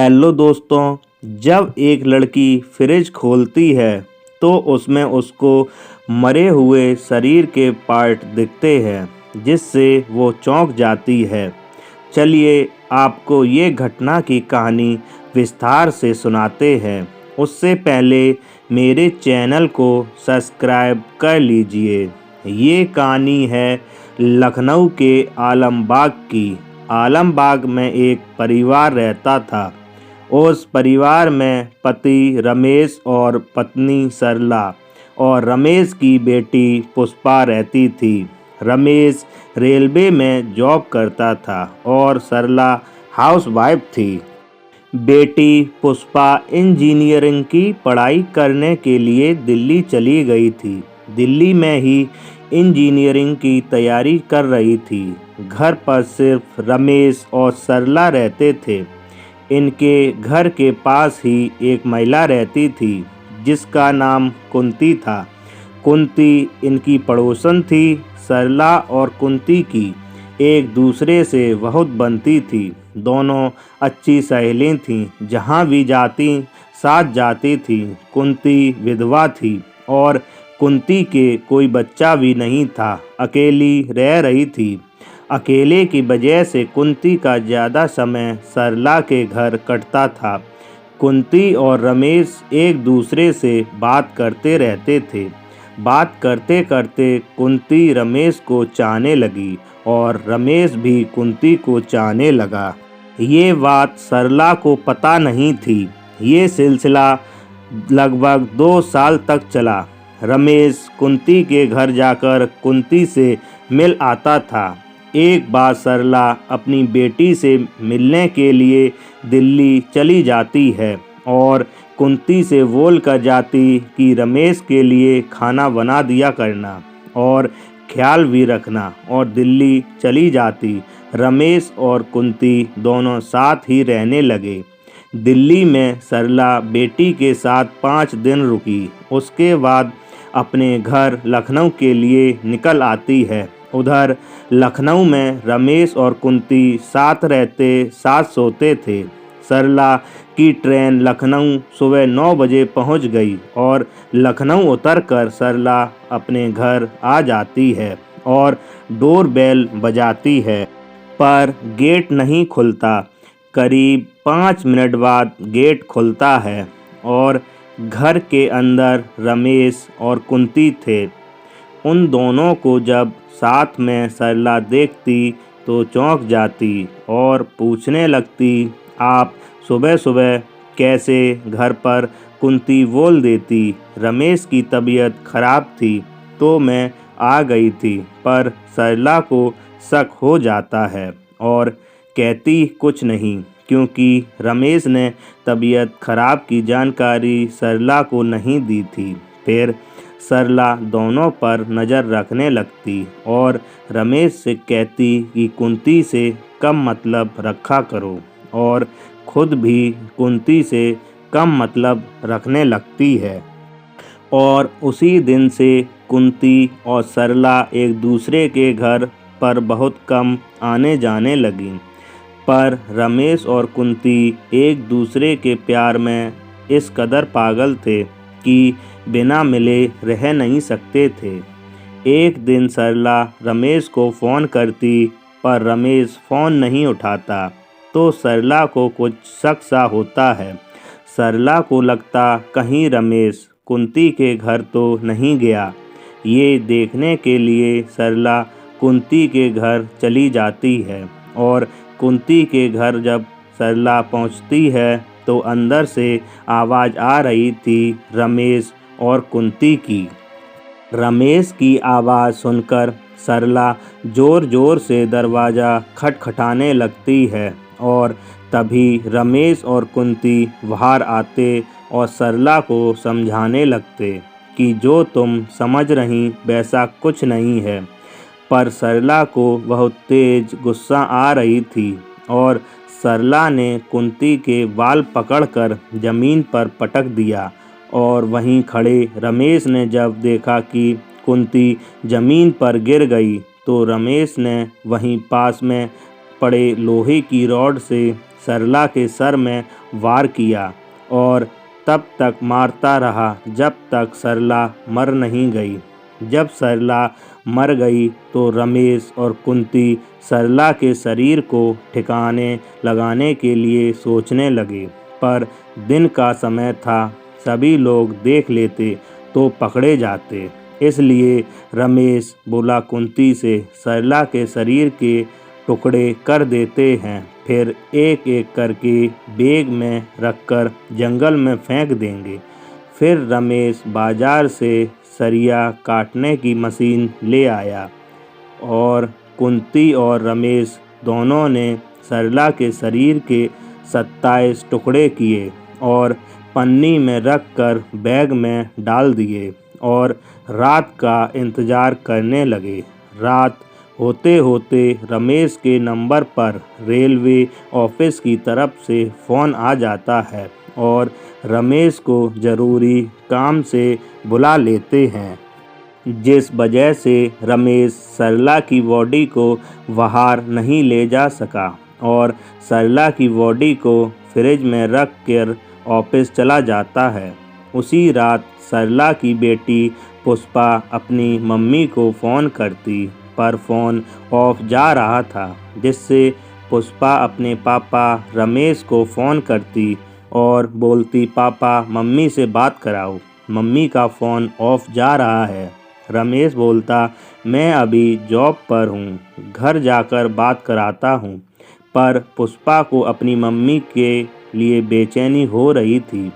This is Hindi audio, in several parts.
हेलो दोस्तों। जब एक लड़की फ्रिज खोलती है तो उसमें उसको मरे हुए शरीर के पार्ट दिखते हैं जिससे वो चौंक जाती है। चलिए आपको ये घटना की कहानी विस्तार से सुनाते हैं। उससे पहले मेरे चैनल को सब्सक्राइब कर लीजिए। ये कहानी है लखनऊ के आलमबाग की। आलमबाग में एक परिवार रहता था। उस परिवार में पति रमेश और पत्नी सरला और रमेश की बेटी पुष्पा रहती थी। रमेश रेलवे में जॉब करता था और सरला हाउसवाइफ थी। बेटी पुष्पा इंजीनियरिंग की पढ़ाई करने के लिए दिल्ली चली गई थी। दिल्ली में ही इंजीनियरिंग की तैयारी कर रही थी। घर पर सिर्फ रमेश और सरला रहते थे। इनके घर के पास ही एक महिला रहती थी जिसका नाम कुंती था। कुंती इनकी पड़ोसन थी। सरला और कुंती की एक दूसरे से बहुत बनती थी। दोनों अच्छी सहेली थीं। जहाँ भी जाती साथ जाती थी। कुंती विधवा थी और कुंती के कोई बच्चा भी नहीं था। अकेली रह रही थी। अकेले की वजह से कुंती का ज़्यादा समय सरला के घर कटता था। कुंती और रमेश एक दूसरे से बात करते रहते थे। बात करते करते कुंती रमेश को चाहने लगी और रमेश भी कुंती को चाहने लगा। ये बात सरला को पता नहीं थी। ये सिलसिला लगभग 2 साल तक चला। रमेश कुंती के घर जाकर कुंती से मिल आता था। एक बार सरला अपनी बेटी से मिलने के लिए दिल्ली चली जाती है और कुंती से बोल कर जाती कि रमेश के लिए खाना बना दिया करना और ख्याल भी रखना, और दिल्ली चली जाती। रमेश और कुंती दोनों साथ ही रहने लगे। दिल्ली में सरला बेटी के साथ 5 दिन रुकी। उसके बाद अपने घर लखनऊ के लिए निकल आती है। उधर लखनऊ में रमेश और कुंती साथ रहते साथ सोते थे। सरला की ट्रेन लखनऊ सुबह 9 बजे पहुंच गई और लखनऊ उतरकर सरला अपने घर आ जाती है और डोर बेल बजाती है, पर गेट नहीं खुलता। करीब 5 मिनट बाद गेट खुलता है और घर के अंदर रमेश और कुंती थे। उन दोनों को जब साथ में सरला देखती तो चौंक जाती और पूछने लगती, आप सुबह सुबह कैसे घर पर? कुंती बोल देती, रमेश की तबीयत खराब थी तो मैं आ गई थी। पर सरला को शक हो जाता है और कहती कुछ नहीं, क्योंकि रमेश ने तबीयत खराब की जानकारी सरला को नहीं दी थी। फिर सरला दोनों पर नज़र रखने लगती और रमेश से कहती कि कुंती से कम मतलब रखा करो, और खुद भी कुंती से कम मतलब रखने लगती है। और उसी दिन से कुंती और सरला एक दूसरे के घर पर बहुत कम आने जाने लगीं। पर रमेश और कुंती एक दूसरे के प्यार में इस कदर पागल थे कि बिना मिले रह नहीं सकते थे। एक दिन सरला रमेश को फ़ोन करती पर रमेश फ़ोन नहीं उठाता तो सरला को कुछ शक सा होता है। सरला को लगता कहीं रमेश कुंती के घर तो नहीं गया। ये देखने के लिए सरला कुंती के घर चली जाती है और कुंती के घर जब सरला पहुंचती है तो अंदर से आवाज़ आ रही थी रमेश और कुंती की। रमेश की आवाज़ सुनकर सरला ज़ोर ज़ोर से दरवाज़ा खटखटाने लगती है और तभी रमेश और कुंती बाहर आते और सरला को समझाने लगते कि जो तुम समझ रही वैसा कुछ नहीं है। पर सरला को बहुत तेज गुस्सा आ रही थी और सरला ने कुंती के बाल पकड़कर ज़मीन पर पटक दिया। और वहीं खड़े रमेश ने जब देखा कि कुंती ज़मीन पर गिर गई तो रमेश ने वहीं पास में पड़े लोहे की रॉड से सरला के सर में वार किया और तब तक मारता रहा जब तक सरला मर नहीं गई। जब सरला मर गई तो रमेश और कुंती सरला के शरीर को ठिकाने लगाने के लिए सोचने लगे, पर दिन का समय था, सभी लोग देख लेते तो पकड़े जाते। इसलिए रमेश बोला कुंती से, सरला के शरीर के टुकड़े कर देते हैं, फिर एक एक करके बैग में रखकर जंगल में फेंक देंगे। फिर रमेश बाजार से सरिया काटने की मशीन ले आया और कुंती और रमेश दोनों ने सरला के शरीर के 27 टुकड़े किए और पन्नी में रखकर बैग में डाल दिए और रात का इंतज़ार करने लगे। रात होते होते रमेश के नंबर पर रेलवे ऑफिस की तरफ से फ़ोन आ जाता है और रमेश को ज़रूरी काम से बुला लेते हैं, जिस वजह से रमेश सरला की बॉडी को बाहर नहीं ले जा सका और सरला की बॉडी को फ्रिज में रख कर ऑफिस चला जाता है। उसी रात सरला की बेटी पुष्पा अपनी मम्मी को फ़ोन करती, पर फ़ोन ऑफ जा रहा था, जिससे पुष्पा अपने पापा रमेश को फ़ोन करती और बोलती, पापा मम्मी से बात कराओ, मम्मी का फ़ोन ऑफ जा रहा है। रमेश बोलता, मैं अभी जॉब पर हूँ, घर जाकर बात कराता हूँ। पर पुष्पा को अपनी मम्मी के लिए बेचैनी हो रही थी।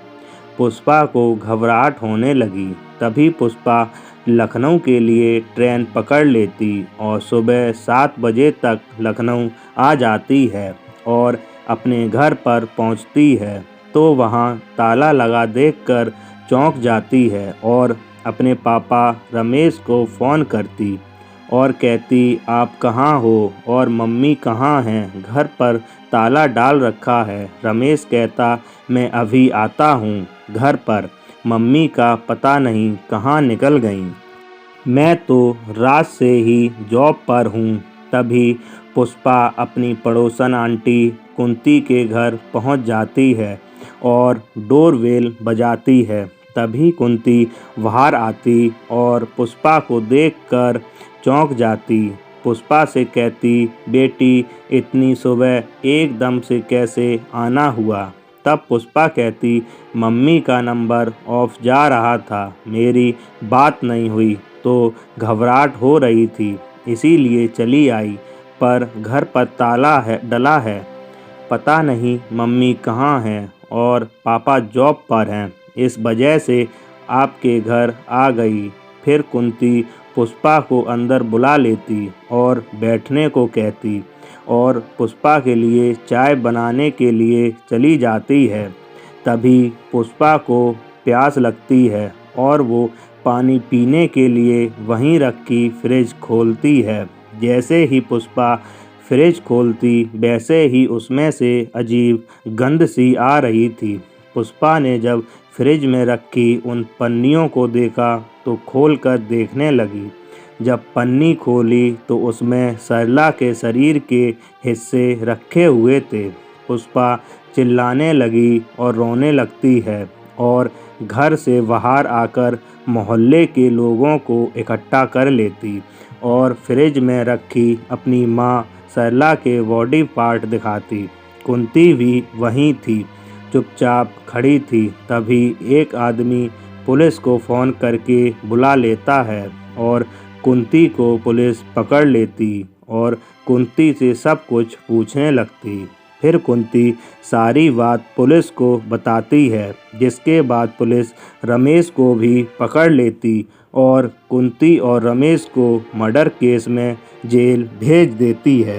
पुष्पा को घबराहट होने लगी। तभी पुष्पा लखनऊ के लिए ट्रेन पकड़ लेती और सुबह 7 बजे तक लखनऊ आ जाती है और अपने घर पर पहुंचती है तो वहां ताला लगा देखकर चौंक जाती है और अपने पापा रमेश को फ़ोन करती और कहती, आप कहाँ हो और मम्मी कहाँ हैं, घर पर ताला डाल रखा है। रमेश कहता, मैं अभी आता हूँ घर पर, मम्मी का पता नहीं कहाँ निकल गईं, मैं तो रात से ही जॉब पर हूँ। तभी पुष्पा अपनी पड़ोसन आंटी कुंती के घर पहुँच जाती है और डोरबेल बजाती है। तभी कुंती बाहर आती और पुष्पा को देखकर चौंक जाती। पुष्पा से कहती, बेटी इतनी सुबह एकदम से कैसे आना हुआ। तब पुष्पा कहती, मम्मी का नंबर ऑफ जा रहा था, मेरी बात नहीं हुई तो घबराहट हो रही थी, इसीलिए चली आई, पर घर पर ताला डला है, पता नहीं मम्मी कहाँ हैं और पापा जॉब पर हैं, इस वजह से आपके घर आ गई। फिर कुंती पुष्पा को अंदर बुला लेती और बैठने को कहती और पुष्पा के लिए चाय बनाने के लिए चली जाती है। तभी पुष्पा को प्यास लगती है और वो पानी पीने के लिए वहीं रखी फ्रिज खोलती है। जैसे ही पुष्पा फ्रिज खोलती वैसे ही उसमें से अजीब गंध सी आ रही थी। पुष्पा ने जब फ्रिज में रखी उन पन्नियों को देखा तो खोलकर देखने लगी। जब पन्नी खोली तो उसमें सरला के शरीर के हिस्से रखे हुए थे। पुष्पा चिल्लाने लगी और रोने लगती है और घर से बाहर आकर मोहल्ले के लोगों को इकट्ठा कर लेती और फ्रिज में रखी अपनी माँ सरला के बॉडी पार्ट दिखाती। कुंती भी वहीं थी, चुपचाप खड़ी थी। तभी एक आदमी पुलिस को फ़ोन करके बुला लेता है और कुंती को पुलिस पकड़ लेती और कुंती से सब कुछ पूछने लगती। फिर कुंती सारी बात पुलिस को बताती है, जिसके बाद पुलिस रमेश को भी पकड़ लेती और कुंती और रमेश को मर्डर केस में जेल भेज देती है।